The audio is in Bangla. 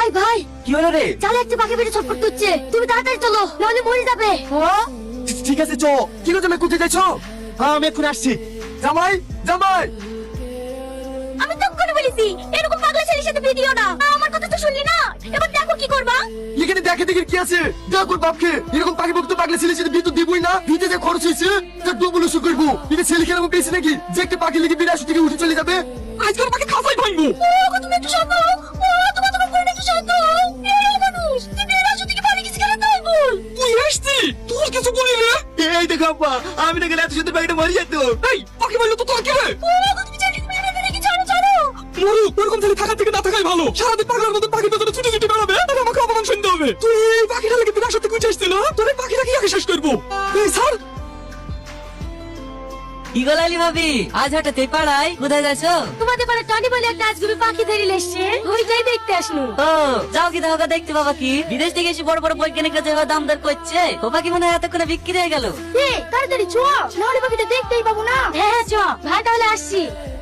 ভাই ভাই, কি হলো রে? চালে একটা পাখি বেটে ছটফট করছে, তুমি তাড়াতাড়ি চলো, নাহলে মরে যাবে। ঠিক আছে চ। কি গো, তুমি কোথায় যাচ্ছ? হ্যাঁ আমি এখন আসছি। জামাই জামাই, আমি তো করে বলেছি এরকম পাগলা ছেলের সাথে বিয়ে দিও না। আমার কথা তো শুনলি না, এবার দেখো কি করবা। এখানে দেখে দেখে কি আছে? দেখো বাপকে এরকম পাখি ভক্ত পাগলা ছেলে সাথে বিয়ে তো দিবই না। বিয়েতে যে খরচ হয়েছে তা ডবল উসু করবো। এটা ছেলে কেন পেয়েছে নাকি যে একটা পাখি লেগে বিরাশ থেকে উঠে চলে যাবে? আজকাল পাখি খাসাই ভাঙবো। তুমি একটু শান্ত হও। তোমার করে একটু শান্ত হও। এই মানুষ তুমি রাজু থেকে পানি কিছু খেলে তাই বল। তুই আসছি, তোর কিছু বলি রে? এই দেখো আব্বা, আমি না গেলে এত সুন্দর পাখিটা মরে যেত। এই পাখি মারলো তো তোর কি হবে? তুমি জানি তুমি মেরে নাকি ছাড়ো ছাড়ো। মরু, ওরকম ছেলে থাকার থেকে না থাকাই ভালো। সারাদিন পাগলার মতো পাখির পেছনে ছুটে ছুটে বেড়াবে আর আমাকে অপমান শুনতে হবে। তুই এই পাখিটা লেগে বিরাশ থেকে উঠে আসছিল, তোর এই পাখিটা কি আগে শেষ করবো? এই স্যার, কি গলালি ভাবি, আজ হঠাৎ এই পাড়ায় কোথায় যাচ্ছো? তোমাদের পাড়া টনি বলে একটা আজগুবি পাখি ধরে এসছে, ওইটাই দেখতে আসলো। ও যাও কি দেখো দেখতে বাবা, কি বিদেশ থেকে এসে বড় বড় বৈজ্ঞানিকরা যেভাবে দাম দর করছে, ও পাখি মনে হয় এতক্ষণে বিক্রি হয়ে গেল। তাড়াতাড়ি চ, নাহলে পাখিটা দেখতেই পাবো না। হ্যাঁ চ ভাই, তাহলে আসছি।